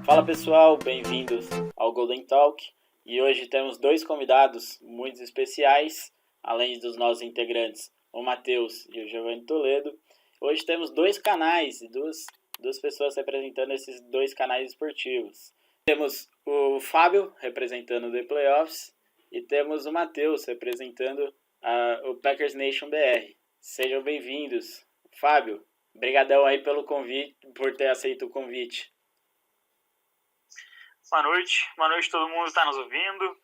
Fala pessoal, bem-vindos ao Golden Talk e hoje temos dois convidados muito especiais, além dos nossos integrantes, o Matheus e o Giovanni Toledo. Hoje temos dois canais e duas pessoas representando esses dois canais esportivos. Temos o Fábio representando o The Playoffs e temos o Matheus representando o Packers Nation BR. Sejam bem-vindos. Fábio, brigadão aí pelo convite, por ter aceito o convite. Boa noite todo mundo que está nos ouvindo.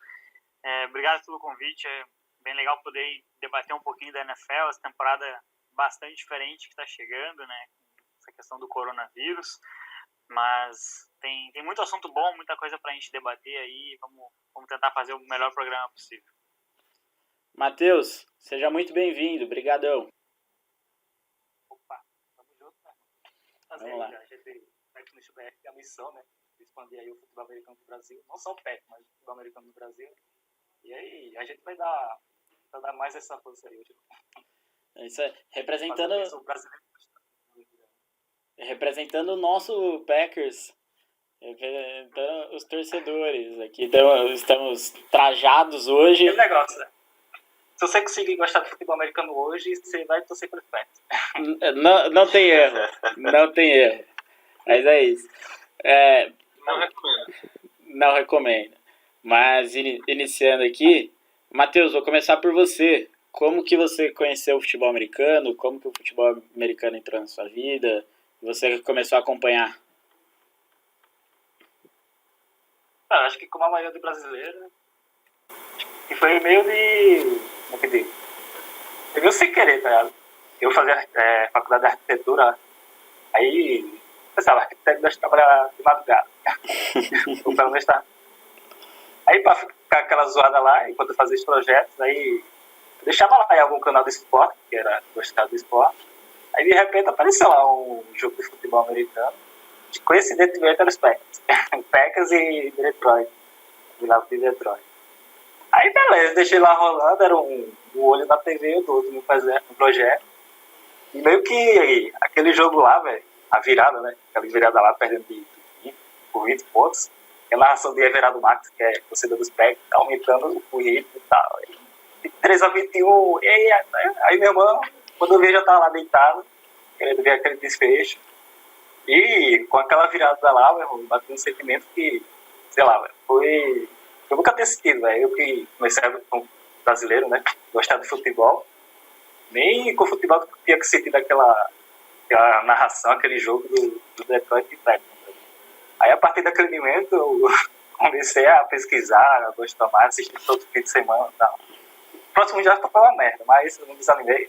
Obrigado pelo convite, é bem legal poder debater um pouquinho da NFL, essa temporada bastante diferente que está chegando, né? Essa questão do coronavírus, mas tem muito assunto bom, muita coisa para a gente debater aí, vamos tentar fazer o melhor programa possível. Matheus, seja muito bem-vindo, brigadão. Opa, tamo junto, né? Vamos lá. A gente vai com o BR, a missão, né? Expandir aí o futebol americano do Brasil, não só o PEC, mas o futebol americano do Brasil. E aí, a gente vai dar mais essa força aí hoje. Isso é, representando o nosso Packers, representando os torcedores. Aqui estamos trajados hoje. Aquele negócio, né? Se você conseguir gostar do futebol americano hoje, você vai torcer pelo Packers. Não tem erro, não tem erro. Mas é isso. Não recomendo. Mas iniciando aqui, Matheus, vou começar por você. Como que você conheceu o futebol americano? Como que o futebol americano entrou na sua vida? Você começou a acompanhar? Acho que como a maioria do brasileiro, e foi meio de... como é que digo? Foi meio sem querer, tá ligado? Eu fazia faculdade de arquitetura, aí pensava, arquiteto deve trabalhar de madrugada. Ou pelo menos tá. Aí pra ficar aquela zoada lá, enquanto eu fazia os projetos, aí eu deixava lá em algum canal de esporte, que era gostado do esporte. Aí de repente apareceu lá um jogo de futebol americano. Coincidentemente era os Packers. Packers e Detroit. Vilava de Detroit. Aí beleza, deixei lá rolando, era um olho na TV e o outro no projeto. E meio que aquele jogo lá, velho, a virada, né? Aquela virada lá, perdendo por 20 pontos. E a narração de Everardo Marques, que é torcedor dos Packers, tá aumentando o ritmo e tal. E 3-21, aí meu irmão, quando eu vi, já tava lá deitado, querendo ver aquele desfecho. E com aquela virada lá, meu irmão, bateu um sentimento que, sei lá, véio, foi... Eu nunca ter sentido, velho. Eu que comecei como brasileiro, né? Gostar de futebol. Nem com futebol eu tinha que sentir aquela narração, aquele jogo do Detroit e Packers. Aí a partir daquele momento eu comecei a pesquisar, a gostar mais, assistir todo fim de semana e tal. O próximo já foi uma merda, mas eu não desanimei.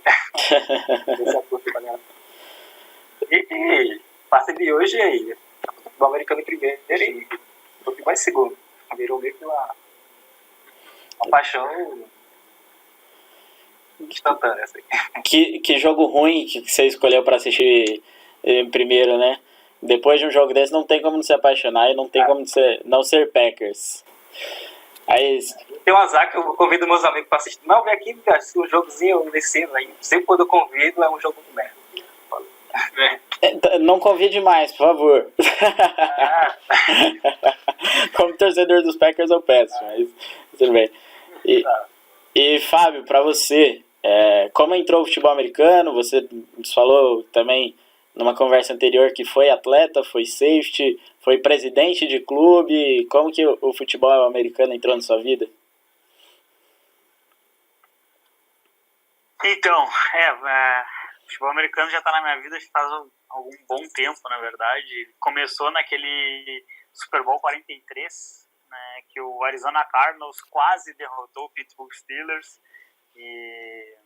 E a partir de hoje aí, o futebol americano em primeiro e o futebol em segundo. Virou meio que uma paixão instantânea. Assim. Que jogo ruim que você escolheu para assistir primeiro, né? Depois de um jogo desse não tem como não se apaixonar e não tem como não ser Packers. Aí, tem um azar que eu convido meus amigos para assistir. Não, vem aqui, cara, um jogozinho eu descendo aí. Sempre quando eu convido é um jogo de merda. Não convide mais, por favor. Como torcedor dos Packers eu peço, mas tudo bem. E Fábio, para você, como entrou o futebol americano? Você falou também numa conversa anterior que foi atleta, foi safety, foi presidente de clube. Como que o futebol americano entrou na sua vida? Então, o futebol americano já está na minha vida faz algum bom tempo, na verdade. Começou naquele Super Bowl 43, né, que o Arizona Cardinals quase derrotou o Pittsburgh Steelers. E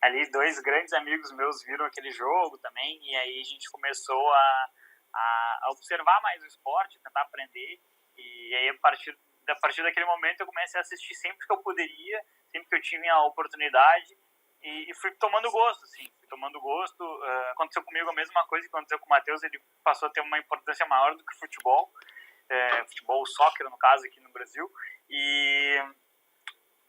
ali dois grandes amigos meus viram aquele jogo também, e aí a gente começou a observar mais o esporte, tentar aprender. E aí a partir daquele momento eu comecei a assistir sempre que eu poderia, sempre que eu tinha a oportunidade. E fui tomando gosto, assim, aconteceu comigo a mesma coisa que aconteceu com o Matheus, ele passou a ter uma importância maior do que o futebol, soccer no caso aqui no Brasil, e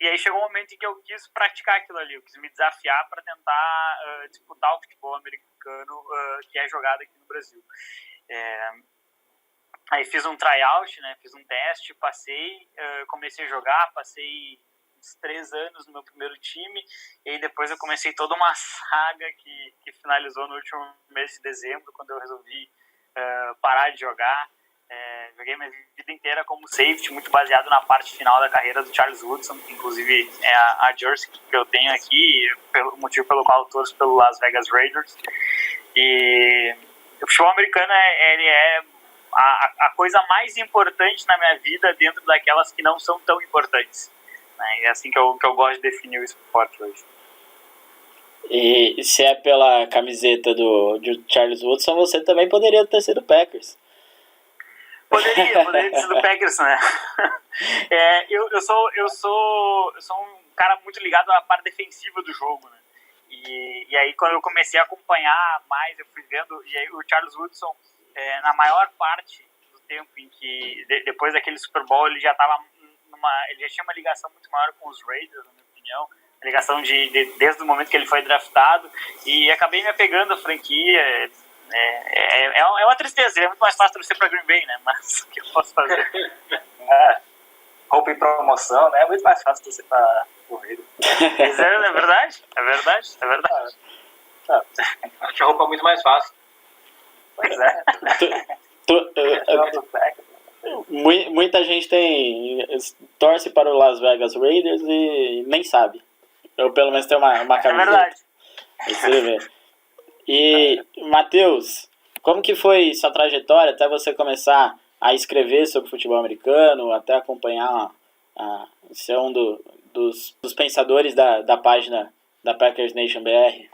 aí chegou um momento em que eu quis praticar aquilo ali, eu quis me desafiar para tentar disputar o futebol americano que é jogado aqui no Brasil. Aí fiz um tryout, né? Fiz um teste, passei, comecei a jogar, passei uns 3 anos no meu primeiro time, e aí depois eu comecei toda uma saga que finalizou no último mês de dezembro, quando eu resolvi parar de jogar. Joguei minha vida inteira como safety, muito baseado na parte final da carreira do Charles Woodson, que inclusive é a jersey que eu tenho aqui, pelo motivo pelo qual eu torço pelo Las Vegas Raiders. E o futebol americano ele é a coisa mais importante na minha vida dentro daquelas que não são tão importantes. Né? É assim que eu gosto de definir o esporte hoje. E se é pela camiseta de Charles Woodson, você também poderia ter sido Packers. Poderia ter sido Packers, né? Eu sou um cara muito ligado à parte defensiva do jogo, né? E aí quando eu comecei a acompanhar mais, eu fui vendo, e aí o Charles Woodson, na maior parte do tempo em que, depois daquele Super Bowl, ele já tinha uma ligação muito maior com os Raiders, na minha opinião, ligação desde o momento que ele foi draftado, e acabei me apegando à franquia. É uma tristeza, é muito mais fácil torcer pra Green Bay, né? Mas o que eu posso fazer? Roupa em promoção, né? É muito mais fácil torcer pra corrida. É verdade. Acho a roupa muito mais fácil. Pois é. Muita gente torce para o Las Vegas Raiders e nem sabe. Eu pelo menos tenho uma camiseta. É verdade. Você vê. E, Matheus, como que foi sua trajetória até você começar a escrever sobre futebol americano, até acompanhar, ser um dos pensadores da página da Packers Nation BR?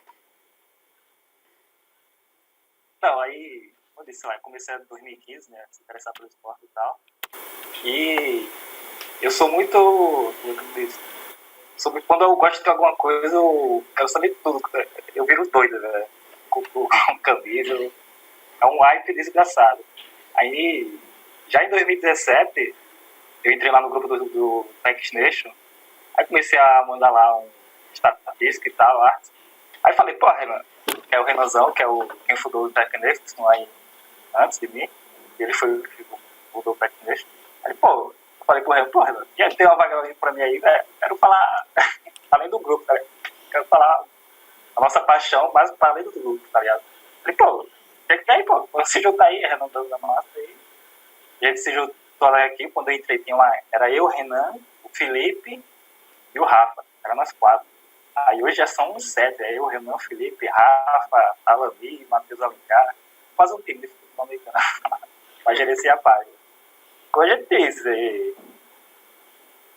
Então, aí, como eu disse, comecei em 2015, né, se interessar pelo esporte e tal. E eu sou muito, como eu disse, quando eu gosto de alguma coisa, eu quero saber de tudo. Eu viro doido, né? Com camisa. É um hype desgraçado. Aí, já em 2017, eu entrei lá no grupo do Packers Nation. Aí comecei a mandar lá um estatística e tal, lá. Aí falei, pô, Renan, que é o Renanzão, que é quem fundou o Packers Nation lá antes de mim. E ele foi o que fundou o Packers Nation. Aí, pô, eu falei pro Renan, pô, Renan, tem uma vaga pra mim aí, né? Quero falar, além do grupo, tá? Quero falar a nossa paixão, mas para além do grupo, tá ligado? Falei, pô, tem que ir aí, pô, vamos se juntar aí, Renan da massa aí. E a gente se juntou lá aqui, quando eu entrei, era eu, o Renan, o Felipe e o Rafa, era nós 4. Aí hoje já são uns 7, é eu, o Renan, o Felipe, Rafa, Alavi, Matheus Alencar, faz um time de futebol americano, pra gerenciar a página. Hoje é isso,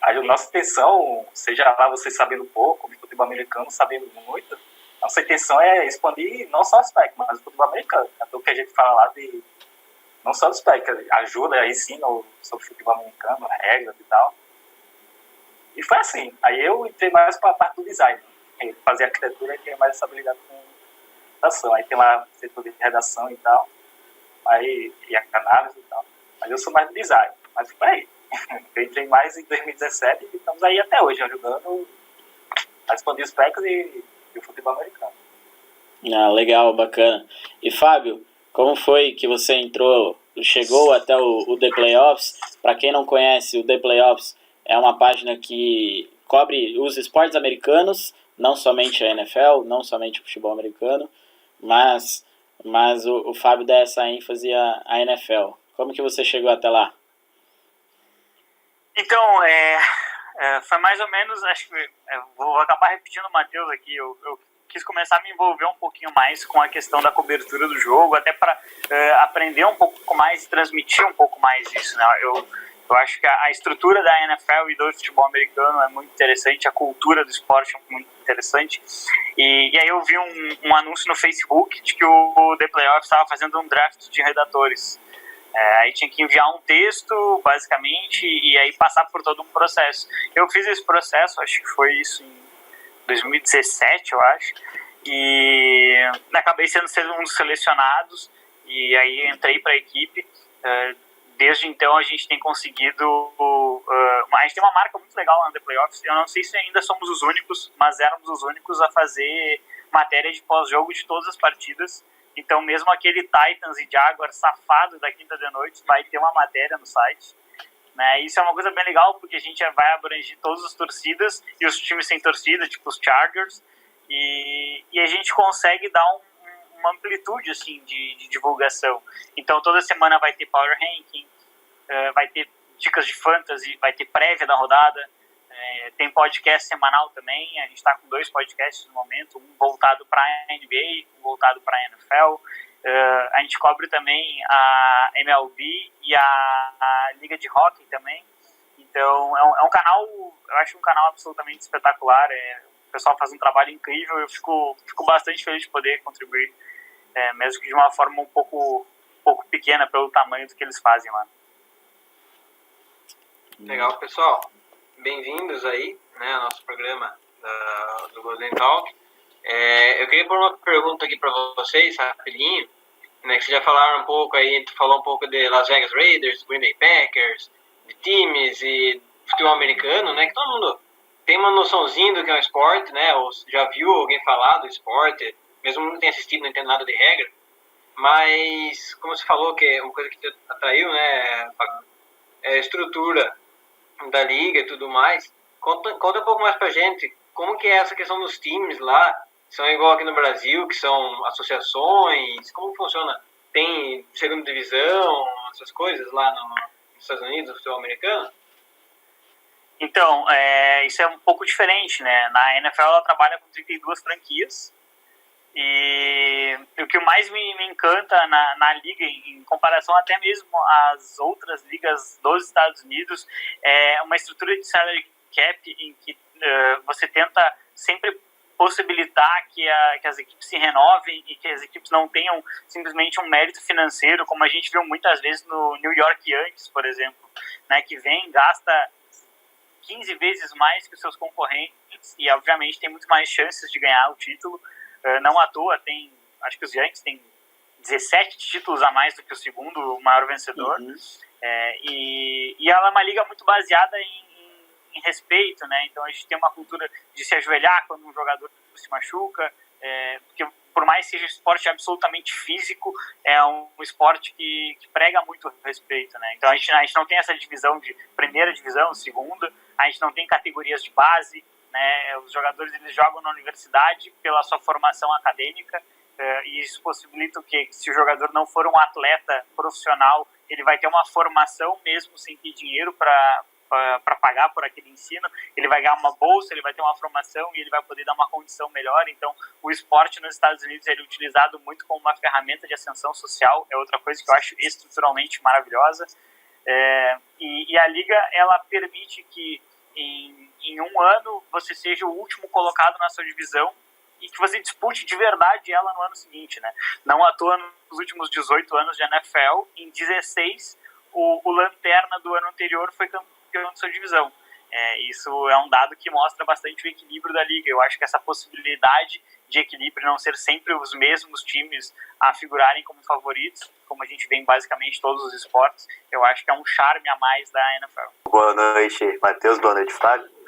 a nossa intenção, seja lá vocês sabendo pouco, de futebol americano sabendo muito, nossa intenção é expandir não só o SPEC, mas o futebol americano. É o que a gente fala lá de não só o SPEC, ajuda, ensina sobre futebol americano, regras e tal. E foi assim. Aí eu entrei mais para a parte do design. Fazer arquitetura e ter mais essa habilidade com redação. Aí tem lá o setor de redação e tal. Aí, e a análise e tal. Mas eu sou mais do design. Mas foi aí. Eu entrei mais em 2017 e estamos aí até hoje, ajudando a expandir os PECs e o futebol americano. Legal, bacana. E Fábio, como foi que você chegou até o The Playoffs? Para quem não conhece, o The Playoffs é uma página que cobre os esportes americanos, não somente a NFL, não somente o futebol americano, mas o Fábio dá essa ênfase à NFL. Como que você chegou até lá? Então, foi mais ou menos, acho que vou acabar repetindo o Matheus aqui, eu quis começar a me envolver um pouquinho mais com a questão da cobertura do jogo, até para aprender um pouco mais, transmitir um pouco mais isso, né? Eu acho que a estrutura da NFL e do futebol americano é muito interessante, a cultura do esporte é muito interessante. E aí eu vi um anúncio no Facebook de que o The Playoffs estava fazendo um draft de redatores. Aí tinha que enviar um texto, basicamente, e aí passar por todo um processo. Eu fiz esse processo, acho que foi isso em 2017, eu acho, e acabei sendo um dos selecionados, e aí entrei para a equipe. Desde então a gente tem conseguido, a gente tem uma marca muito legal na The Playoffs. Eu não sei se ainda somos os únicos, mas éramos os únicos a fazer matéria de pós-jogo de todas as partidas, Então, mesmo aquele Titans e Jaguars safado da quinta de noite vai ter uma matéria no site. Né? Isso é uma coisa bem legal, porque a gente vai abranger todas as torcidas e os times sem torcida, tipo os Chargers, e a gente consegue dar uma amplitude assim, de divulgação. Então, toda semana vai ter Power Ranking, vai ter dicas de fantasy, vai ter prévia da rodada, tem podcast semanal também, a gente está com 2 podcasts no momento, um voltado para a NBA, um voltado para a NFL. A gente cobre também a MLB e a Liga de Hockey também. Então é um canal, eu acho um canal absolutamente espetacular. O pessoal faz um trabalho incrível, eu fico bastante feliz de poder contribuir, mesmo que de uma forma um pouco pequena pelo tamanho do que eles fazem lá. Legal, pessoal. Bem-vindos aí, né, ao nosso programa do Golden Talk. Eu queria pôr uma pergunta aqui para vocês, rapidinho, né, que vocês já falaram um pouco aí, tu falou um pouco de Las Vegas Raiders, Green Bay Packers, de times e futebol americano, né, que todo mundo tem uma noçãozinha do que é um esporte, né, ou já viu alguém falar do esporte, mesmo não tenha assistido, não entende nada de regra, mas, como você falou, que é uma coisa que te atraiu, né, é a estrutura da liga e tudo mais. Conta um pouco mais pra gente, como que é essa questão dos times lá? São igual aqui no Brasil, que são associações? Como funciona? Tem segunda divisão, essas coisas lá nos Estados Unidos, no futebol americano? Então, isso é um pouco diferente, né? Na NFL ela trabalha com 32 franquias, e o que mais me encanta na liga, em comparação até mesmo às outras ligas dos Estados Unidos, é uma estrutura de salary cap em que você tenta sempre possibilitar que as equipes se renovem e que as equipes não tenham simplesmente um mérito financeiro, como a gente viu muitas vezes no New York Yankees, por exemplo, né, que gasta 15 vezes mais que os seus concorrentes e, obviamente, tem muito mais chances de ganhar o título. Não à toa, acho que os Yankees têm 17 títulos a mais do que o segundo maior vencedor. Uhum. E ela é uma liga muito baseada em respeito, né? Então a gente tem uma cultura de se ajoelhar quando um jogador se machuca, porque por mais que seja um esporte absolutamente físico, é um esporte que prega muito respeito, né? Então a gente não tem essa divisão de primeira divisão, segunda, a gente não tem categorias de base, né? Os jogadores eles jogam na universidade pela sua formação acadêmica, e isso possibilita que se o jogador não for um atleta profissional, ele vai ter uma formação mesmo sem ter dinheiro para pagar por aquele ensino, ele vai ganhar uma bolsa, ele vai ter uma formação e ele vai poder dar uma condição melhor. Então o esporte nos Estados Unidos ele é utilizado muito como uma ferramenta de ascensão social, é outra coisa que eu acho estruturalmente maravilhosa. E a liga ela permite que em um ano você seja o último colocado na sua divisão e que você dispute de verdade ela no ano seguinte, né? Não à toa, nos últimos 18 anos de NFL, em 16, o lanterna do ano anterior foi campeão de sua divisão. Isso é um dado que mostra bastante o equilíbrio da liga. Eu acho que essa possibilidade de equilíbrio, não ser sempre os mesmos times a figurarem como favoritos, como a gente vê em basicamente todos os esportes, eu acho que é um charme a mais da NFL. Boa noite, Matheus. Boa noite, Flávio.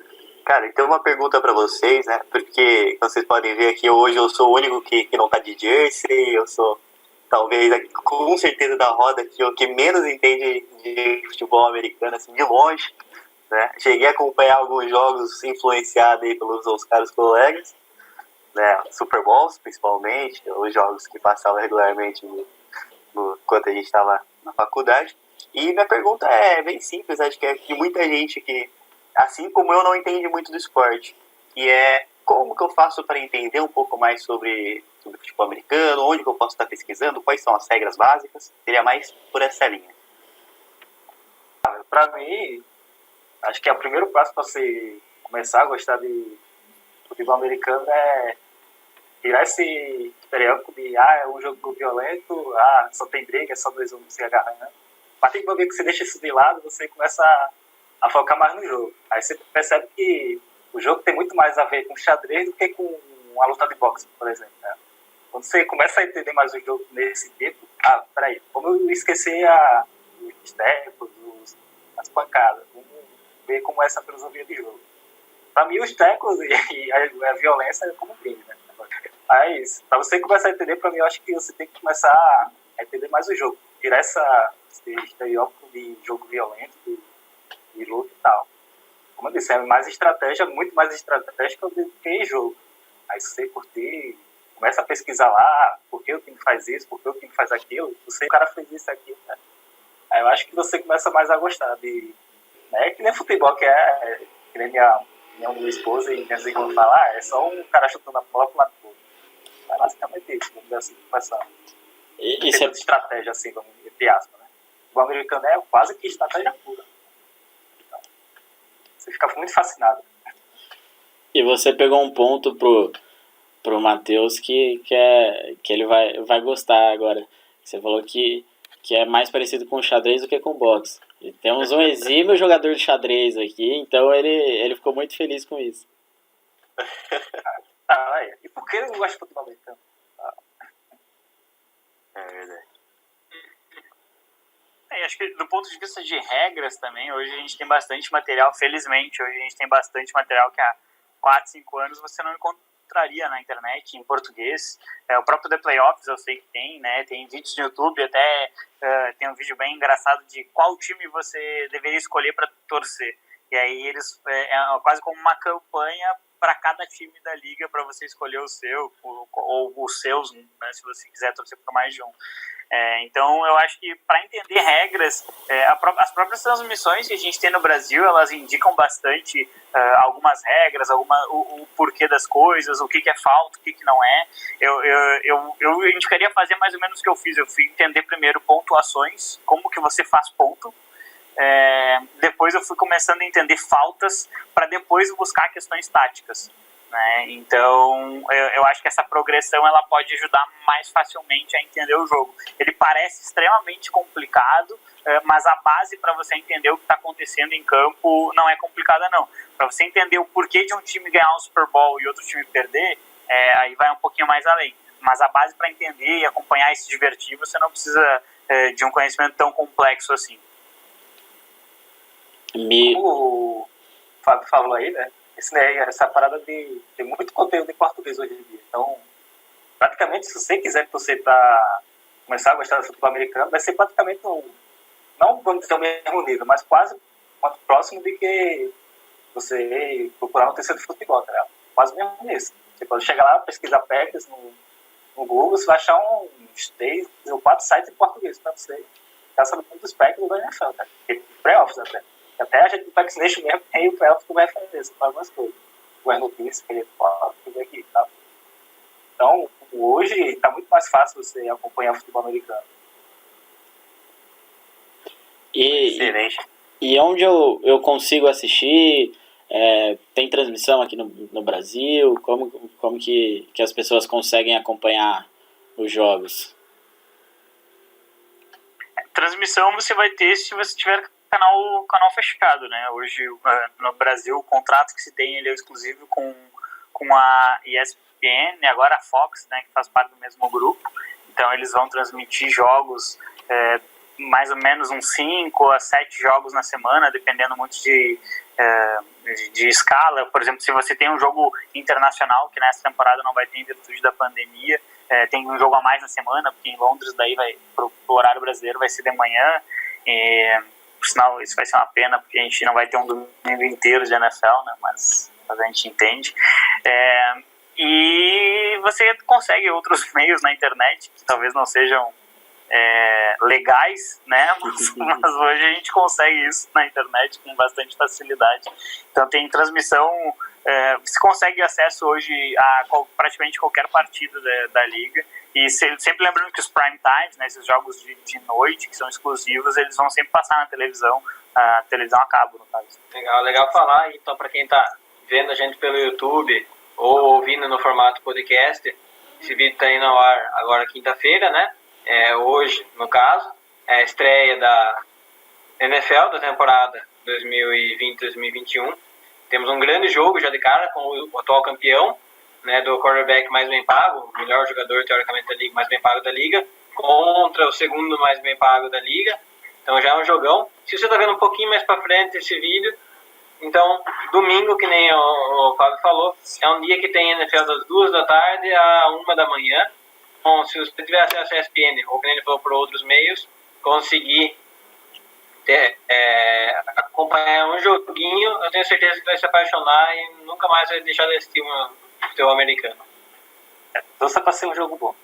Cara, então uma pergunta pra vocês, né? Porque, como vocês podem ver aqui, hoje eu sou o único que não tá de jersey, eu sou, talvez, com certeza da roda, o que menos entende de futebol americano, assim, de longe, né? Cheguei a acompanhar alguns jogos influenciados aí pelos caros colegas, né? Super Bowls, principalmente, os jogos que passavam regularmente enquanto a gente estava na faculdade. E minha pergunta é bem simples, acho que é de muita gente que, assim como eu, não entende muito do esporte, que é como que eu faço para entender um pouco mais sobre futebol americano, onde que eu posso estar pesquisando, quais são as regras básicas, seria mais por essa linha. Para mim, acho que é o primeiro passo para você começar a gostar de futebol americano é tirar esse estereótipo de é um jogo violento, só tem briga, é só dois homens se agarrando. A partir do momento que você deixa isso de lado, você começa a focar mais no jogo. Aí você percebe que o jogo tem muito mais a ver com xadrez do que com uma luta de boxe, por exemplo, né? Quando você começa a entender mais o jogo nesse tipo, peraí, como eu esqueci os tecos, as pancadas, vamos ver como é essa filosofia de jogo. Pra mim, os tecos e a violência é como briga, né? Mas, pra você começar a entender, pra mim, eu acho que você tem que começar a entender mais o jogo. Tirar esse estereótipo de jogo violento, de luta e tal. Como eu disse, é mais estratégia, muito mais estratégica do que jogo. Aí se você curtir, começa a pesquisar lá, por que o time faz isso, por que o time faz aquilo, o cara fez isso aqui, né? Aí eu acho que você começa mais a gostar de... Né? Que nem futebol, que nem minha esposa e minhas irmãs falam, é só um cara chutando a bola pro lado do outro. É basicamente isso, vamos dizer assim, começar. Isso Tem estratégia, assim, vamos entre aspas, né? O americano é quase que estratégia pura. Então, você fica muito fascinado. E você pegou um ponto pro Matheus que ele vai gostar agora. Você falou que é mais parecido com xadrez do que com boxe. E temos um exímio jogador de xadrez aqui, então ele ficou muito feliz com isso. E por que ele não gosta de futebol americano? É verdade. Acho que do ponto de vista de regras também, hoje a gente tem bastante material, felizmente, hoje a gente tem bastante material que há 4, 5 anos você não encontraria na internet em português. O próprio The Playoffs eu sei que tem, né? Tem vídeos no YouTube, até tem um vídeo bem engraçado de qual time você deveria escolher para torcer. E aí eles é quase como uma campanha para cada time da liga para você escolher o seu ou os seus, né, se você quiser torcer por mais de um. Então eu acho que para entender regras, as próprias transmissões que a gente tem no Brasil, elas indicam bastante algumas regras, o porquê das coisas, o que é falta, o que não é. Eu indicaria fazer mais ou menos o que eu fiz. Eu fui entender primeiro pontuações, como que você faz ponto. Depois eu fui começando a entender faltas para depois buscar questões táticas, né? Então eu acho que essa progressão ela pode ajudar mais facilmente a entender o jogo. Ele parece extremamente complicado, mas a base para você entender o que está acontecendo em campo não é complicada não. Para você entender o porquê de um time ganhar um Super Bowl e outro time perder, aí vai um pouquinho mais além. Mas a base para entender e acompanhar e se divertir, você não precisa de um conhecimento tão complexo assim. Como o Fábio falou aí, né? Essa parada de ter muito conteúdo em português hoje em dia. Então, praticamente, se você quiser que você começar a gostar do futebol americano, vai ser praticamente não vamos dizer o mesmo nível, mas quase quanto próximo de que você procurar notícia de futebol, tá ligado? Quase mesmo nisso. Você pode chegar lá, pesquisar Packers no Google, você vai achar uns 3 ou 4 sites em português pra você ficar sabendo dos Packers da NFL, tá? Pré-offs até. Até a gente do Packers Nation mesmo tem o pré-offs como referência para algumas coisas. Algumas notícias que ele fala, tudo aqui e tal. Então, hoje está muito mais fácil você acompanhar o futebol americano. Excelente. E onde eu consigo assistir? Tem transmissão aqui no Brasil? Como que as pessoas conseguem acompanhar os jogos? Transmissão você vai ter se você tiver canal fechado, né? Hoje no Brasil o contrato que se tem ele é exclusivo com a ESPN e agora a Fox, né, que faz parte do mesmo grupo. Então eles vão transmitir jogos mais ou menos uns 5 a 7 jogos na semana, dependendo muito de escala. Por exemplo, se você tem um jogo internacional, que nessa temporada não vai ter em virtude da pandemia, tem um jogo a mais na semana, porque em Londres daí pro horário brasileiro vai ser de manhã. Por sinal, isso vai ser uma pena, porque a gente não vai ter um domingo inteiro de NFL, né? Mas a gente entende. E você consegue outros meios na internet, que talvez não sejam legais, né? Mas hoje a gente consegue isso na internet com bastante facilidade. Então tem transmissão, você consegue acesso hoje a praticamente qualquer partida da liga. E sempre lembrando que os prime times, né, esses jogos de noite, que são exclusivos, eles vão sempre passar na televisão, a televisão a cabo, no caso. Legal falar. Então, para quem está vendo a gente pelo YouTube ou ouvindo no formato podcast, esse vídeo está indo ao ar agora quinta-feira, né? Hoje, no caso, é a estreia da NFL da temporada 2020-2021. Temos um grande jogo já de cara com o atual campeão, né, do quarterback mais bem pago, o melhor jogador teoricamente da liga, mais bem pago da liga, contra o segundo mais bem pago da liga. Então já é um jogão. Se você está vendo um pouquinho mais para frente esse vídeo, Então, domingo, que nem o Fábio falou, é um dia que tem NFL das 2 da tarde à 1 da manhã. Então, se você tiver acesso à ESPN, ou que nem ele falou por outros meios, conseguir acompanhar um joguinho, eu tenho certeza que vai se apaixonar e nunca mais vai deixar de assistir um futebol americano. Torça pra ser um jogo bom.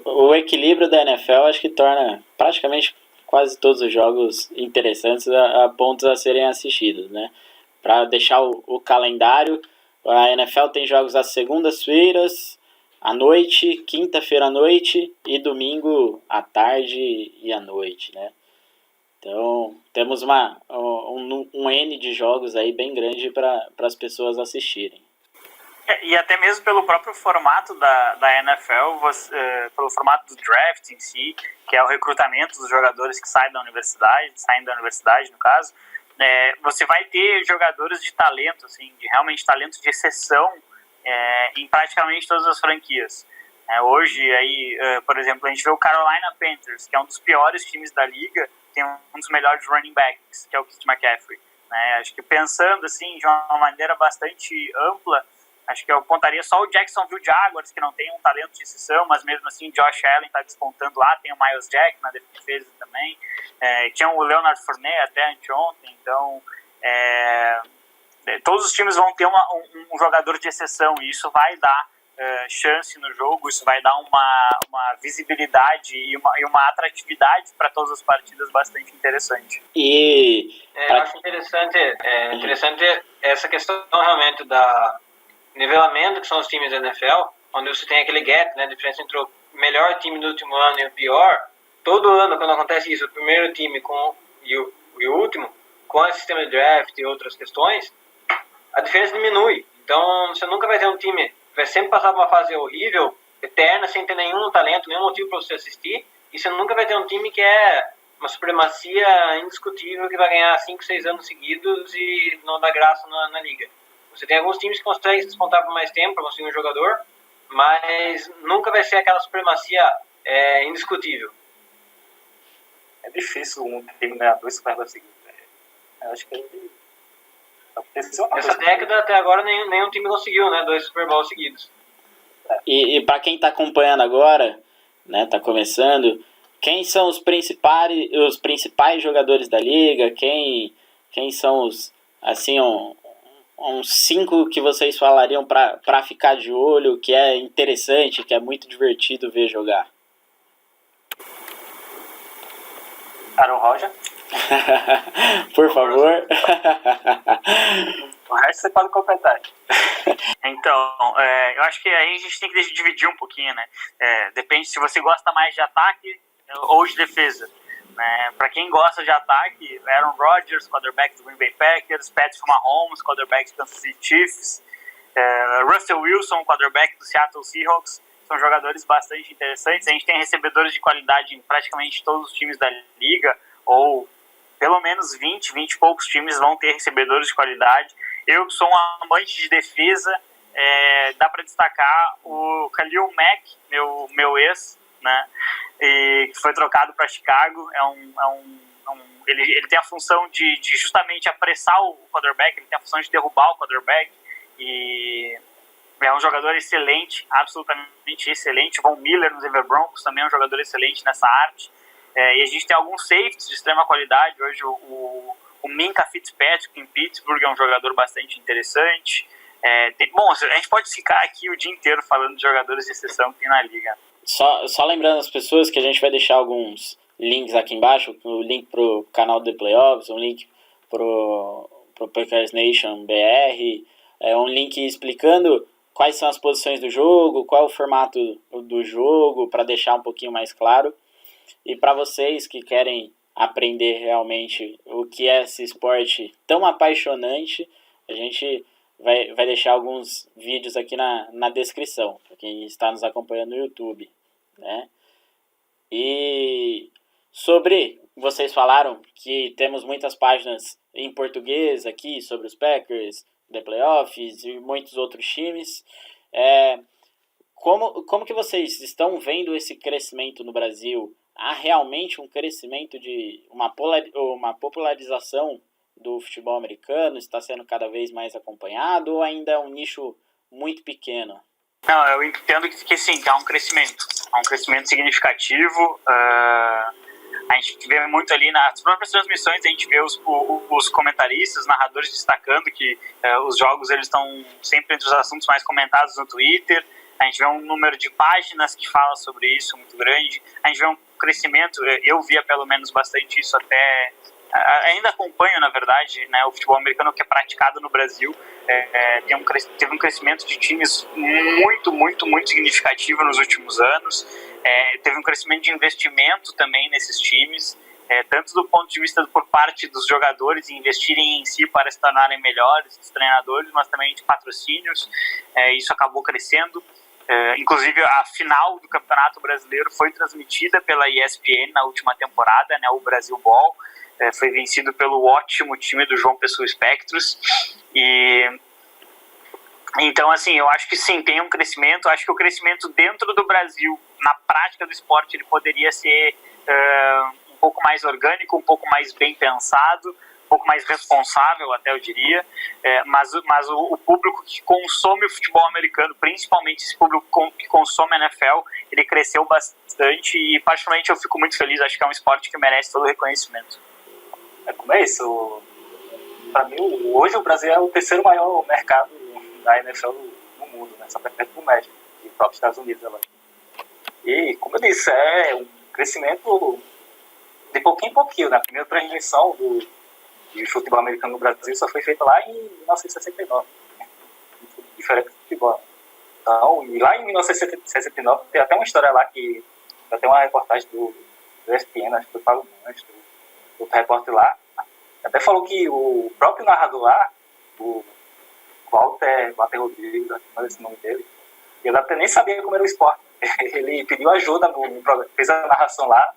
O equilíbrio da NFL acho que torna praticamente quase todos os jogos interessantes a pontos a serem assistidos, né? Para deixar o calendário, a NFL tem jogos às segundas-feiras à noite, quinta-feira à noite e domingo à tarde e à noite, né? Então temos um N de jogos aí bem grande para as pessoas assistirem. E até mesmo pelo próprio formato da NFL, pelo formato do draft em si, que é o recrutamento dos jogadores que saem da universidade no caso, você vai ter jogadores de talento, assim, realmente talento de exceção em praticamente todas as franquias. Hoje, aí, por exemplo, a gente vê o Carolina Panthers, que é um dos piores times da liga, tem um dos melhores running backs, que é o Christian McCaffrey. Acho que pensando assim, de uma maneira bastante ampla, acho que eu apontaria só o Jacksonville Jaguars, que não tem um talento de exceção, mas mesmo assim o Josh Allen está despontando lá, tem o Myles Jack na defesa também, tinha o Leonard Fournette até anteontem, então todos os times vão ter um jogador de exceção, e isso vai dar chance no jogo, isso vai dar uma visibilidade e uma atratividade para todas as partidas bastante interessante. Eu acho interessante essa questão realmente da nivelamento, que são os times da NFL, onde você tem aquele gap, né, a diferença entre o melhor time do último ano e o pior. Todo ano, quando acontece isso, o primeiro time e o último, com esse sistema de draft e outras questões, a diferença diminui. Então, você nunca vai ter um time que vai sempre passar por uma fase horrível, eterna, sem ter nenhum talento, nenhum motivo para você assistir, e você nunca vai ter um time que é uma supremacia indiscutível, que vai ganhar 5, 6 anos seguidos e não dá graça na liga. Você tem alguns times que conseguem se descontar por mais tempo para conseguir um jogador, mas nunca vai ser aquela supremacia indiscutível. É difícil um time ganhar 2 Super Bowls seguidos. Eu acho que essa década até agora nenhum time conseguiu, né, 2 Super Bowls seguidos. E para quem está acompanhando agora, né, tá começando, quem são os principais jogadores da liga? Quem são os, assim, uns 5 que vocês falariam para ficar de olho, que é interessante, que é muito divertido ver jogar? Aaron Rodgers. Por favor. O resto você pode completar. Então, eu acho que aí a gente tem que dividir um pouquinho, né? Depende se você gosta mais de ataque ou de defesa. Para quem gosta de ataque, Aaron Rodgers, quarterback do Green Bay Packers, Patrick Mahomes, quarterback do Kansas City Chiefs, Russell Wilson, quarterback do Seattle Seahawks, são jogadores bastante interessantes. A gente tem recebedores de qualidade em praticamente todos os times da liga, ou pelo menos 20 e poucos times vão ter recebedores de qualidade. Eu que sou um amante de defesa, dá para destacar o Khalil Mack, meu ex, né? E que foi trocado para Chicago. Ele tem a função de justamente apressar o quarterback, ele tem a função de derrubar o quarterback, e é um jogador excelente, absolutamente excelente. Von Miller no Denver Broncos também é um jogador excelente nessa arte. E a gente tem alguns safeties de extrema qualidade. Hoje o Minkah Fitzpatrick em Pittsburgh é um jogador bastante interessante. Bom, a gente pode ficar aqui o dia inteiro falando de jogadores de exceção que tem na liga. Só lembrando as pessoas que a gente vai deixar alguns links aqui embaixo, o link pro canal do The Playoffs, um link pro Packers Nation BR, um link explicando quais são as posições do jogo, qual é o formato do jogo, para deixar um pouquinho mais claro. E para vocês que querem aprender realmente o que é esse esporte tão apaixonante, a gente vai deixar alguns vídeos aqui na descrição, para quem está nos acompanhando no YouTube, né? E vocês falaram que temos muitas páginas em português aqui sobre os Packers, The Playoffs e muitos outros times. Como que vocês estão vendo esse crescimento no Brasil? há realmente um crescimento de uma popularização do futebol americano? Está sendo cada vez mais acompanhado ou ainda é um nicho muito pequeno? Não, eu entendo que sim, que há um crescimento significativo. A gente vê muito ali nas próprias transmissões, a gente vê os comentaristas, os narradores destacando que os jogos eles estão sempre entre os assuntos mais comentados no Twitter. A gente vê um número de páginas que fala sobre isso muito grande. A gente vê um crescimento, eu via pelo menos bastante isso até... Ainda acompanho, na verdade, né, o futebol americano que é praticado no Brasil. Teve um crescimento de times muito significativo nos últimos anos. Teve um crescimento de investimento também nesses times, tanto do ponto de vista por parte dos jogadores investirem em si para se tornarem melhores, dos treinadores, mas também de patrocínios. Isso acabou crescendo. Inclusive a final do Campeonato Brasileiro foi transmitida pela ESPN na última temporada, né, o Brasil Ball. Foi vencido pelo ótimo time do João Pessoa Spectros. Então, assim, eu acho que sim, tem um crescimento. Acho que o crescimento dentro do Brasil, na prática do esporte, ele poderia ser um pouco mais orgânico, um pouco mais bem pensado, um pouco mais responsável, até eu diria. Mas o público que consome o futebol americano, principalmente esse público que consome a NFL, ele cresceu bastante e, particularmente, eu fico muito feliz. Acho que é um esporte que merece todo o reconhecimento. Como é isso? Para mim, hoje o Brasil é o terceiro maior mercado da NFL no mundo, né? Só perto do México e dos próprios Estados Unidos. E, como eu disse, é um crescimento de pouquinho em pouquinho, né? A primeira transmissão do futebol americano no Brasil só foi feita lá em 1969. Diferente do futebol. Então, e lá em 1969 tem até uma história lá que tem uma reportagem do ESPN, acho que foi Paulo Mancho, outro repórter lá, até falou que o próprio narrador lá, o Walter Rodrigues, acho que não é esse nome dele, ele até nem sabia como era o esporte. Ele pediu ajuda no programa, fez a narração lá,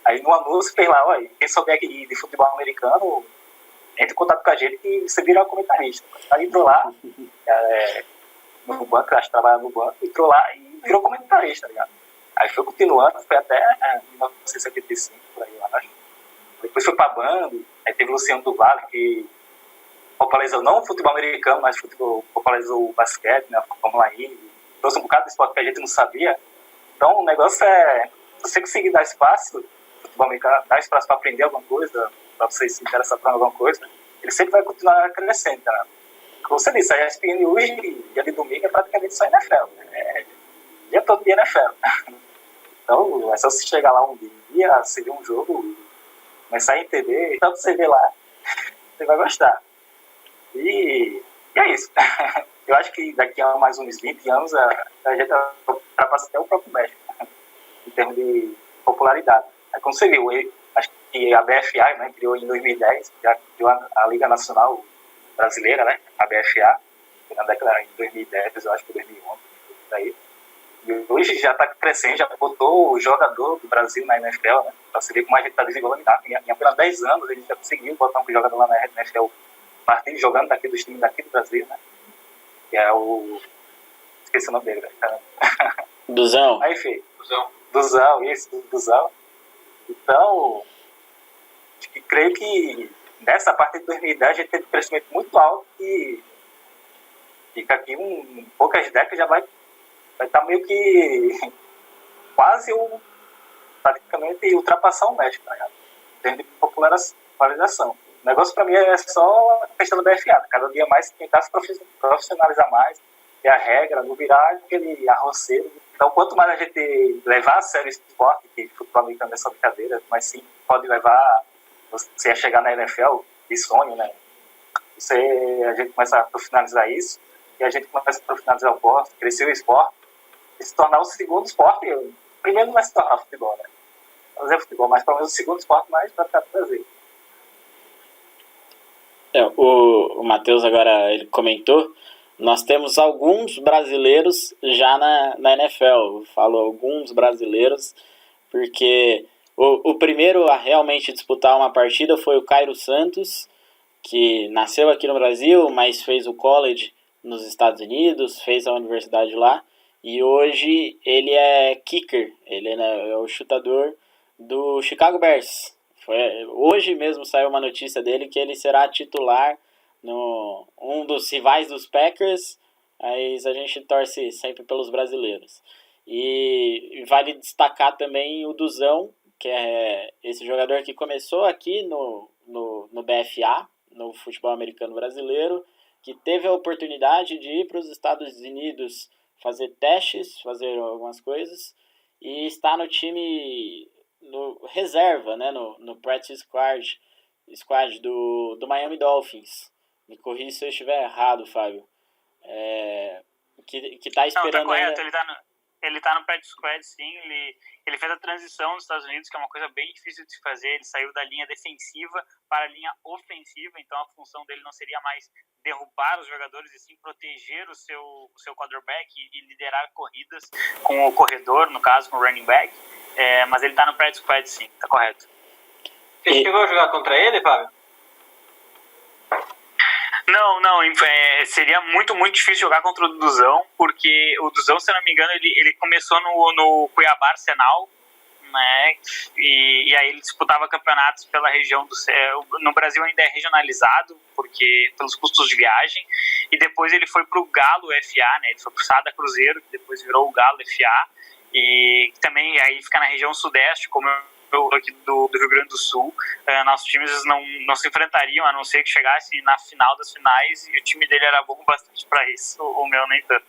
aí no anúncio fez lá, olha, quem souber aqui de futebol americano, entre em contato com a gente que você vira comentarista. Aí entrou lá, no banco, acho que trabalha no banco, entrou lá e virou comentarista, tá ligado? Aí foi continuando, foi até 1975, por aí, eu acho. Depois foi pra Band, aí teve o Luciano do Vale, que popularizou não o futebol americano, mas popularizou o basquete, né, a Fórmula E, trouxe um bocado de esporte que a gente não sabia. Então o negócio se você conseguir dar espaço, o futebol americano, dar espaço para aprender alguma coisa, para você se interessar por alguma coisa, ele sempre vai continuar crescendo, né? Como você disse, a ESPN hoje, dia de domingo, é praticamente só NFL, né? Dia todo dia NFL. Então é só você chegar lá um dia, você ver um jogo, começar a entender, então você vê lá, você vai gostar. E é isso. Eu acho que daqui a mais uns 20 anos a gente ultrapassa até o próprio México, em termos de popularidade. Aí quando você viu, acho que a BFA, né, criou em 2010, já criou a Liga Nacional Brasileira, né, a BFA, na década de 2010, eu acho que 2011, por aí. E hoje já está crescendo, já botou o jogador do Brasil na NFL, né? Para você ver como a gente está desenvolvendo. Em apenas 10 anos, a gente já conseguiu botar um jogador lá na NFL, partindo, jogando daqui dos times daqui do Brasil, né? Que é o... Esqueci o nome dele, velho. Duzão. Aí, filho. Duzão, isso, Duzão. Então, acho que creio que nessa parte de 2010 a gente teve um crescimento muito alto e fica aqui poucas décadas já vai estar meio que quase praticamente ultrapassar o México, tá ligado? Em termos de popularização. O negócio para mim é só a questão da BFA, cada dia mais tentar se profissionalizar mais, ter a regra, não virar aquele arroceiro. Então, quanto mais a gente levar a sério esse esporte, que futebol americano é só brincadeira, mas sim pode levar você a chegar na NFL, de sonho, né? A gente começa a profissionalizar isso, e a gente começa a profissionalizar o esporte, crescer o esporte, e se tornar o segundo esporte. Primeiro não vai se tornar futebol, né? Fazer futebol, mas pelo menos o segundo esporte mais para ficar no Brasil. O Matheus agora ele comentou, nós temos alguns brasileiros já na NFL. Falo alguns brasileiros, porque o primeiro a realmente disputar uma partida foi o Cairo Santos, que nasceu aqui no Brasil, mas fez o college nos Estados Unidos, fez a universidade lá, e hoje ele é kicker, ele é o chutador do Chicago Bears. Hoje mesmo saiu uma notícia dele que ele será titular no um dos rivais dos Packers, mas a gente torce sempre pelos brasileiros. E vale destacar também o Duzão, que é esse jogador que começou aqui no BFA, no futebol americano brasileiro, que teve a oportunidade de ir para os Estados Unidos fazer testes, fazer algumas coisas, e está no time no reserva, né, no practice squad do Miami Dolphins. Me corrija se eu estiver errado, Fábio. Que tá esperando. Não, tá correto, ainda... ele tá no practice squad, sim. Ele fez a transição nos Estados Unidos, que é uma coisa bem difícil de se fazer. Ele saiu da linha defensiva para a linha ofensiva, então a função dele não seria mais derrubar os jogadores e sim proteger o seu quarterback e liderar corridas com o corredor, no caso com o running back. Mas ele tá no practice squad, sim, tá correto. Você chegou a jogar contra ele, Fábio? Não, seria muito, muito difícil jogar contra o Duzão, porque o Duzão, se eu não me engano, ele começou no Cuiabá Arsenal, né, e aí ele disputava campeonatos pela região no Brasil ainda é regionalizado, porque pelos custos de viagem, e depois ele foi pro Galo FA, né, ele foi pro Sada Cruzeiro, que depois virou o Galo FA, e também aí fica na região sudeste, como aqui do Rio Grande do Sul. Nossos times não se enfrentariam, a não ser que chegasse na final das finais, e o time dele era bom bastante para isso, o meu nem tanto.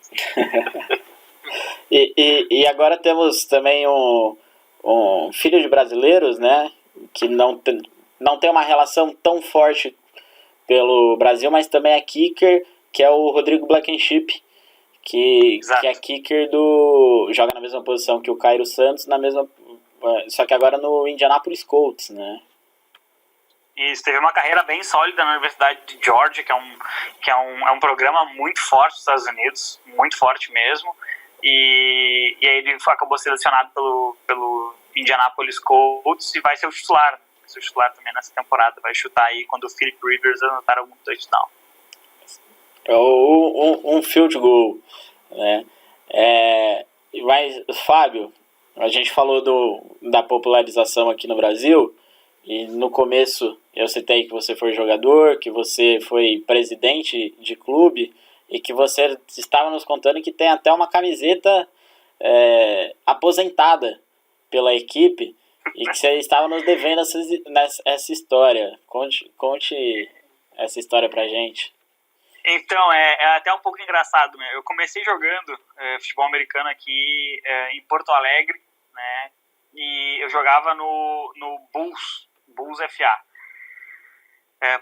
e agora temos também um filho de brasileiros, né, que não tem uma relação tão forte pelo Brasil, mas também é kicker, que é o Rodrigo Blankenship, que é kicker joga na mesma posição que o Cairo Santos, só que agora no Indianapolis Colts, né? Isso, teve uma carreira bem sólida na Universidade de Georgia, que é um programa muito forte nos Estados Unidos, muito forte mesmo, e aí ele acabou selecionado pelo Indianapolis Colts e vai ser o titular também nessa temporada, vai chutar aí quando o Philip Rivers anotar algum touchdown. Um field goal, né? Mas, Fábio, a gente falou da popularização aqui no Brasil, e no começo eu citei que você foi jogador, que você foi presidente de clube, e que você estava nos contando que tem até uma camiseta aposentada pela equipe, e que você estava nos devendo essa história. Conte essa história pra gente. Então, é até um pouco engraçado, né? Eu comecei jogando futebol americano aqui em Porto Alegre, né? E eu jogava no Bulls FA.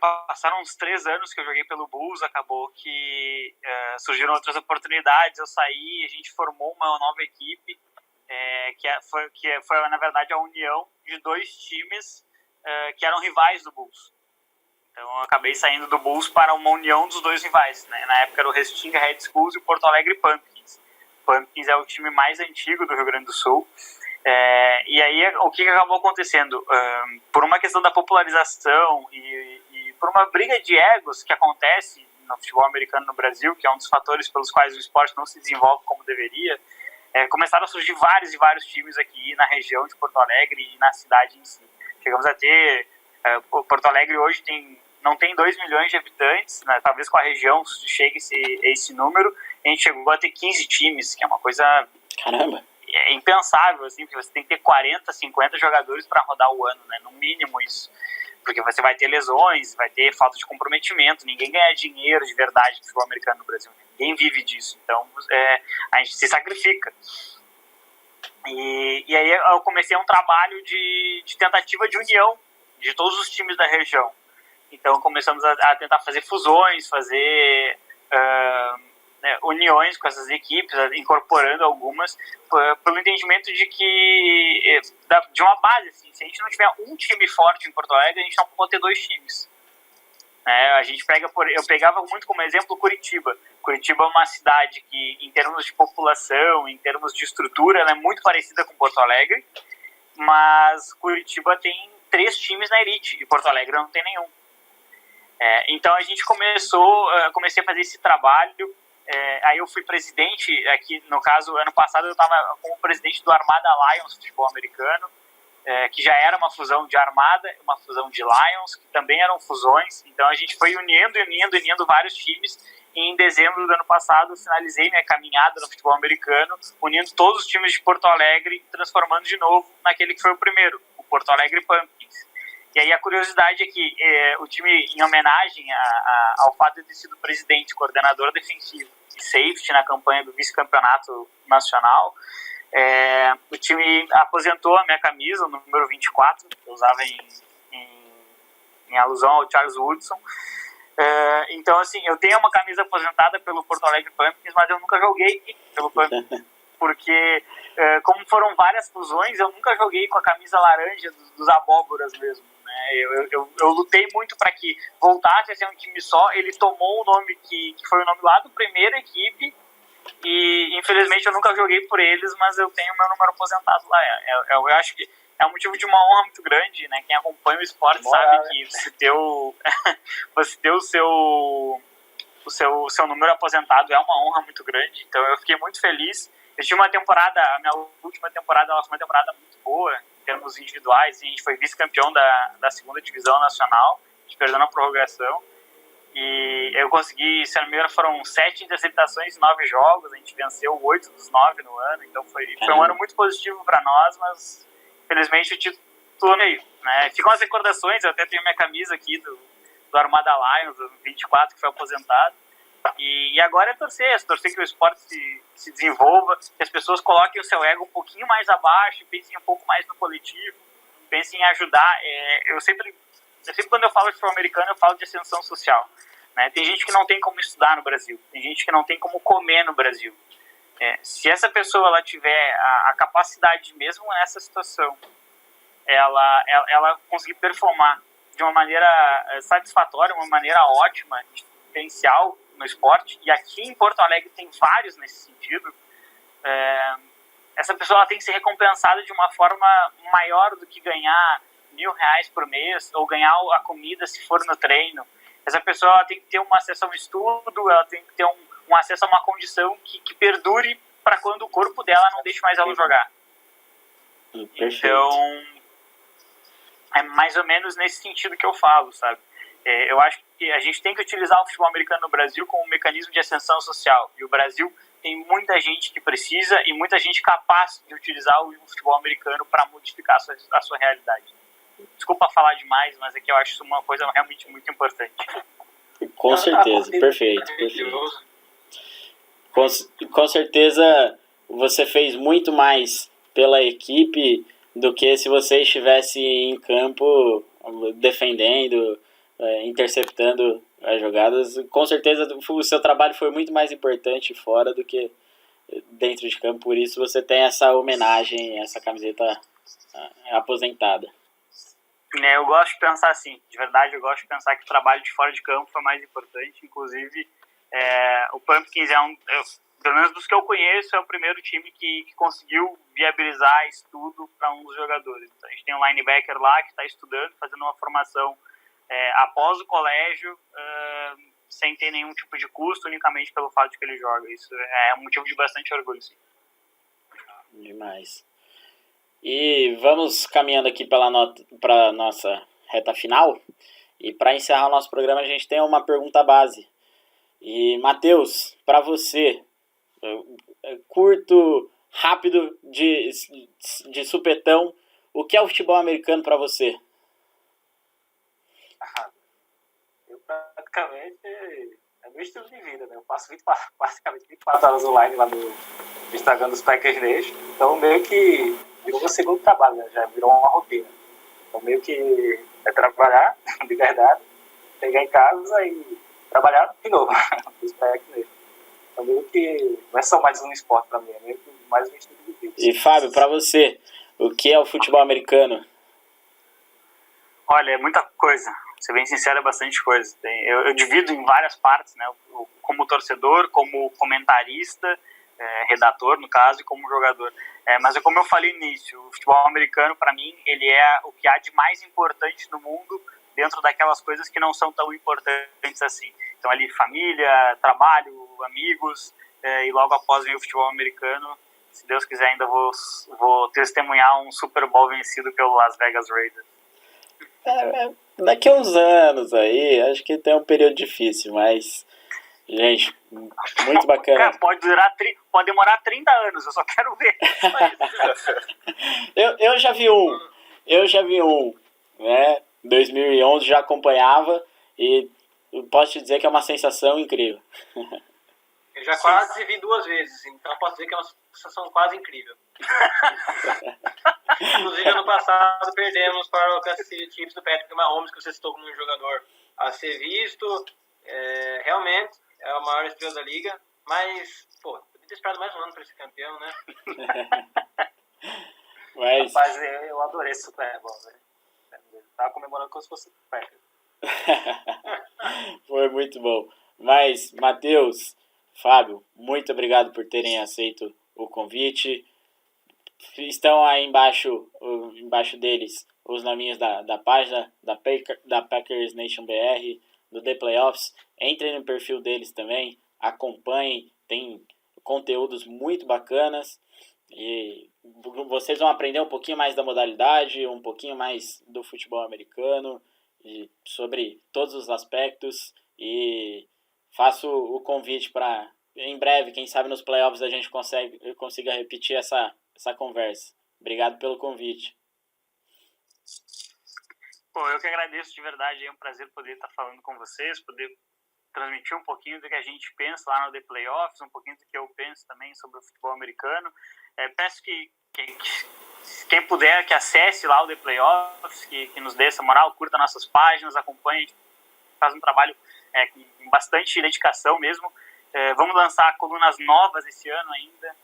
Passaram uns 3 anos que eu joguei pelo Bulls, acabou que surgiram outras oportunidades, eu saí, a gente formou uma nova equipe, que foi na verdade a união de 2 times que eram rivais do Bulls. Então eu acabei saindo do Bulls para uma união dos 2 rivais, né? Na época era o Restinga Red Schools e o Porto Alegre Pumpkins. Pumpkins é o time mais antigo do Rio Grande do Sul. E aí o que acabou acontecendo? Por uma questão da popularização e por uma briga de egos que acontece no futebol americano no Brasil, que é um dos fatores pelos quais o esporte não se desenvolve como deveria, começaram a surgir vários e vários times aqui na região de Porto Alegre e na cidade em si. Chegamos a ter... Porto Alegre hoje não tem 2 milhões de habitantes, né? Talvez com a região chegue a esse número. A gente chegou a ter 15 times, que é uma coisa... Caramba! É impensável, assim, porque você tem que ter 40, 50 jogadores para rodar o ano, né? No mínimo isso. Porque você vai ter lesões, vai ter falta de comprometimento, ninguém ganha dinheiro de verdade no futebol americano no Brasil, ninguém vive disso, então a gente se sacrifica. E aí eu comecei um trabalho de tentativa de união de todos os times da região. Então começamos a tentar fazer fusões, fazer uniões com essas equipes, incorporando algumas, pelo entendimento de que de uma base, assim, se a gente não tiver um time forte em Porto Alegre, a gente não pode ter 2 times. Eu pegava muito como exemplo Curitiba. Curitiba é uma cidade que, em termos de população, em termos de estrutura, ela é muito parecida com Porto Alegre, mas Curitiba tem 3 times na elite e Porto Alegre não tem nenhum. Então a gente comecei a fazer esse trabalho. Aí eu fui presidente, aqui no caso, ano passado eu estava como presidente do Armada Lions Futebol Americano, que já era uma fusão de Armada, uma fusão de Lions, que também eram fusões. Então a gente foi unindo vários times. E em dezembro do ano passado eu finalizei minha caminhada no futebol americano, unindo todos os times de Porto Alegre, transformando de novo naquele que foi o primeiro, o Porto Alegre Pumpkins. E aí a curiosidade é que o time, em homenagem ao fato de ter sido presidente, coordenador defensivo e safety na campanha do vice-campeonato nacional, o time aposentou a minha camisa, o número 24, que eu usava em alusão ao Charles Woodson. Então, assim, eu tenho uma camisa aposentada pelo Porto Alegre Pumpkins, mas eu nunca joguei pelo Pumpkins, porque como foram várias fusões, eu nunca joguei com a camisa laranja dos abóboras mesmo, né? Eu lutei muito para que voltasse a ser um time só. Ele tomou o nome que foi o nome lá da primeira equipe, e infelizmente eu nunca joguei por eles, mas eu tenho meu número aposentado lá. Eu acho que é um motivo de uma honra muito grande, né? Quem acompanha o esporte sabe que você ter o seu número aposentado é uma honra muito grande. Então eu fiquei muito feliz. Eu tive uma temporada, a minha última temporada, ela foi uma temporada muito boa em termos individuais. A gente foi vice-campeão da segunda divisão nacional, a gente perdeu na prorrogação. E eu consegui, se não me engano, foram 7 interceptações em 9 jogos. A gente venceu 8 dos 9 no ano. Então foi um ano muito positivo para nós, mas infelizmente o título meio, né? Ficam as recordações. Eu até tenho minha camisa aqui do Armada Lions, do 24, que foi aposentado. E agora é torcer que o esporte se desenvolva, que as pessoas coloquem o seu ego um pouquinho mais abaixo, pensem um pouco mais no coletivo, pensem em ajudar. Eu sempre quando eu falo de futebol americano, eu falo de ascensão social, né? Tem gente que não tem como estudar no Brasil, tem gente que não tem como comer no Brasil. Se essa pessoa ela tiver a capacidade, mesmo nessa situação, ela conseguir performar de uma maneira satisfatória, uma maneira ótima, diferencial no esporte, e aqui em Porto Alegre tem vários nesse sentido, essa pessoa ela tem que ser recompensada de uma forma maior do que ganhar R$1.000 por mês ou ganhar a comida se for no treino. Essa pessoa ela tem que ter uma acesso ao estudo, ela tem que ter um acesso a uma condição que perdure para quando o corpo dela não deixe mais ela jogar. Perfeito. Então, é mais ou menos nesse sentido que eu falo, sabe? Eu acho que a gente tem que utilizar o futebol americano no Brasil como um mecanismo de ascensão social. E o Brasil tem muita gente que precisa e muita gente capaz de utilizar o futebol americano para modificar a sua realidade. Desculpa falar demais, mas é que eu acho isso uma coisa realmente muito importante. Com certeza, perfeito. Com certeza você fez muito mais pela equipe do que se você estivesse em campo defendendo, interceptando as jogadas. Com certeza o seu trabalho foi muito mais importante fora do que dentro de campo, por isso você tem essa homenagem, essa camiseta aposentada. Eu gosto de pensar assim, de verdade eu gosto de pensar que o trabalho de fora de campo foi mais importante. Inclusive o Pumpkins pelo menos dos que eu conheço, é o primeiro time que conseguiu viabilizar estudo para um dos jogadores. Então, a gente tem um linebacker lá que está estudando, fazendo uma formação após o colégio, sem ter nenhum tipo de custo, unicamente pelo fato de que ele joga. Isso é um motivo de bastante orgulho, sim. Demais. E vamos caminhando aqui para a nossa reta final. E para encerrar o nosso programa, a gente tem uma pergunta base. E, Matheus, para você, curto, rápido, de supetão, o que é o futebol americano para você? Eu praticamente, é meu estilo de vida, né? Eu passo praticamente 24 horas online lá no Instagram dos Packers Nation, então meio que virou meu segundo trabalho, né? Já virou uma rotina. Então meio que é trabalhar de verdade, chegar em casa e trabalhar de novo nos Packers Nation. Então meio que não é só mais um esporte pra mim, é meio que mais um estilo de vida. E Fábio, para você, o que é o futebol americano? Olha, é muita coisa. Pra ser bem sincero, é bastante coisa. Eu divido em várias partes, né? Como torcedor, como comentarista, redator, no caso, e como jogador. Mas como eu falei no início, o futebol americano, para mim, ele é o que há de mais importante no mundo, dentro daquelas coisas que não são tão importantes assim. Então, ali, família, trabalho, amigos, e logo após vem o futebol americano. se Deus quiser, ainda vou testemunhar um Super Bowl vencido pelo Las Vegas Raiders. Daqui a uns anos aí, acho que tem um período difícil, mas, gente, muito bacana. Cara, pode demorar 30 anos, eu só quero ver. Eu já vi um, né? 2011 já acompanhava e eu posso te dizer que é uma sensação incrível. Eu já quase vi 2 vezes, então posso dizer que é uma sensação quase incrível. Inclusive, ano passado perdemos para o Kansas City Chiefs do Patrick Mahomes, que você citou como um jogador a ser visto. Realmente, é a maior estrela da liga, mas, pô, podia ter esperado mais um ano para ser campeão, né? Mas... Rapaz, eu adorei esse Super Bowl, velho. Tava comemorando como se fosse Packers. Foi muito bom. Mas, Matheus, Fábio, muito obrigado por terem aceito o convite. Estão aí embaixo deles os nominhos da página da Packers Nation BR, do The Playoffs. Entrem no perfil deles também, acompanhem, tem conteúdos muito bacanas e vocês vão aprender um pouquinho mais da modalidade, um pouquinho mais do futebol americano e sobre todos os aspectos, e faço o convite para em breve, quem sabe nos playoffs a gente consiga repetir essa conversa. Obrigado pelo convite. Pô, eu que agradeço de verdade, é um prazer poder estar falando com vocês, poder transmitir um pouquinho do que a gente pensa lá no The Playoffs, um pouquinho do que eu penso também sobre o futebol americano. Peço que quem puder que acesse lá o The Playoffs, que nos dê essa moral, curta nossas páginas, acompanhe, faz um trabalho com bastante dedicação mesmo. Vamos lançar colunas novas esse ano ainda.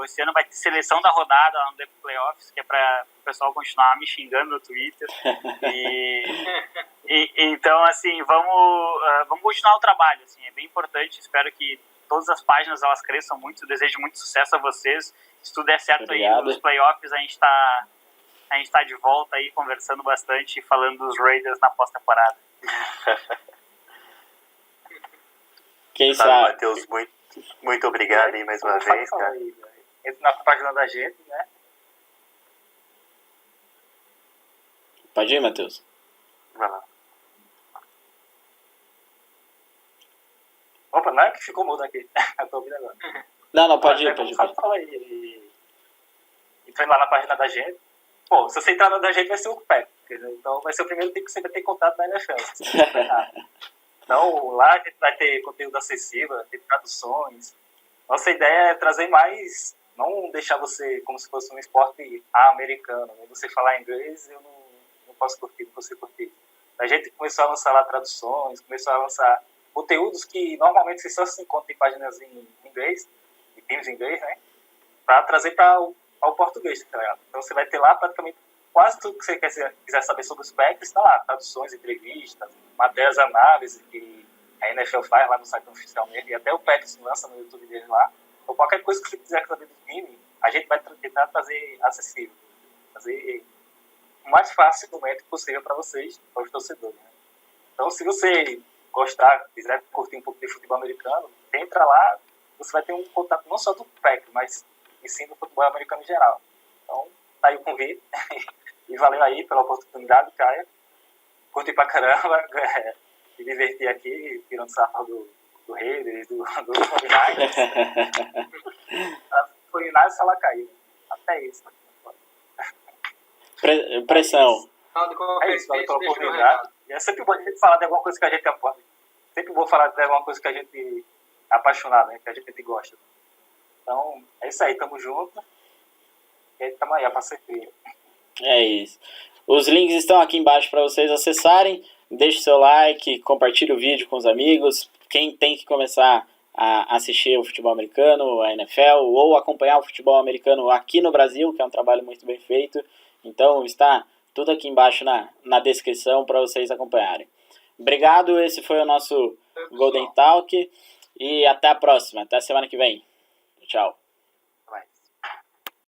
Esse ano vai ter seleção da rodada lá no The Playoffs, que é para o pessoal continuar me xingando no Twitter. Então, assim, vamos continuar o trabalho. Assim, é bem importante. Espero que todas as páginas elas cresçam muito. Eu desejo muito sucesso a vocês. Se tudo der certo aí nos playoffs, a gente tá de volta aí conversando bastante e falando dos Raiders na pós-temporada. Quem sabe? Matheus, muito obrigado aí mais uma vez, cara. Entra na página da gente, né? Pode ir, Matheus? Vai lá. Opa, não é que ficou mudo aqui. Eu tô ouvindo agora. Não, pode ir. Fala aí. Entrando lá na página da gente. Pô, se você entrar na da gente, vai ser o Packers, né? Então vai ser o primeiro tempo que você vai ter contato na NFL. Então lá a gente vai ter conteúdo acessível, vai ter traduções. Nossa ideia é trazer mais, não deixar você como se fosse um esporte americano. Né? Você falar inglês, eu não posso curtir, não consigo curtir. A gente começou a lançar lá traduções, começou a lançar conteúdos que normalmente você só se encontra em páginas em inglês, em filmes em inglês, né? Para trazer para o português, tá ligado? Então você vai ter lá praticamente quase tudo que você quiser saber sobre os Packers, está lá, traduções, entrevistas, matérias, análises que a NFL faz lá no site oficial mesmo, e até o Packers lança no YouTube dele lá. Então qualquer coisa que você quiser saber do time, a gente vai tentar fazer acessível, fazer o mais fácil possível para vocês, para os torcedores, né? Então se você gostar, quiser curtir um pouco de futebol americano, entra lá, você vai ter um contato não só do Packers, mas sim do futebol americano em geral. Então, tá aí o convite. E valeu aí pela oportunidade, Caio. Curti pra caramba, me diverti aqui, tirando sarro do Raiders, do 49ers. Foi Inácio e Salacai. Até isso. Pressão. É isso, valeu pela oportunidade. E é sempre bom a gente falar de alguma coisa que a gente apoia. Sempre bom falar de alguma coisa que a gente é apaixonado, né? Que a gente gosta. Então, é isso aí, tamo junto. E aí, tamo aí, a parceria. É isso. Os links estão aqui embaixo para vocês acessarem. Deixe seu like, compartilhe o vídeo com os amigos. Quem tem que começar a assistir o futebol americano, a NFL, ou acompanhar o futebol americano aqui no Brasil, que é um trabalho muito bem feito. Então, está tudo aqui embaixo na descrição para vocês acompanharem. Obrigado, esse foi o nosso Golden Talk. E até a próxima, até a semana que vem. Tchau.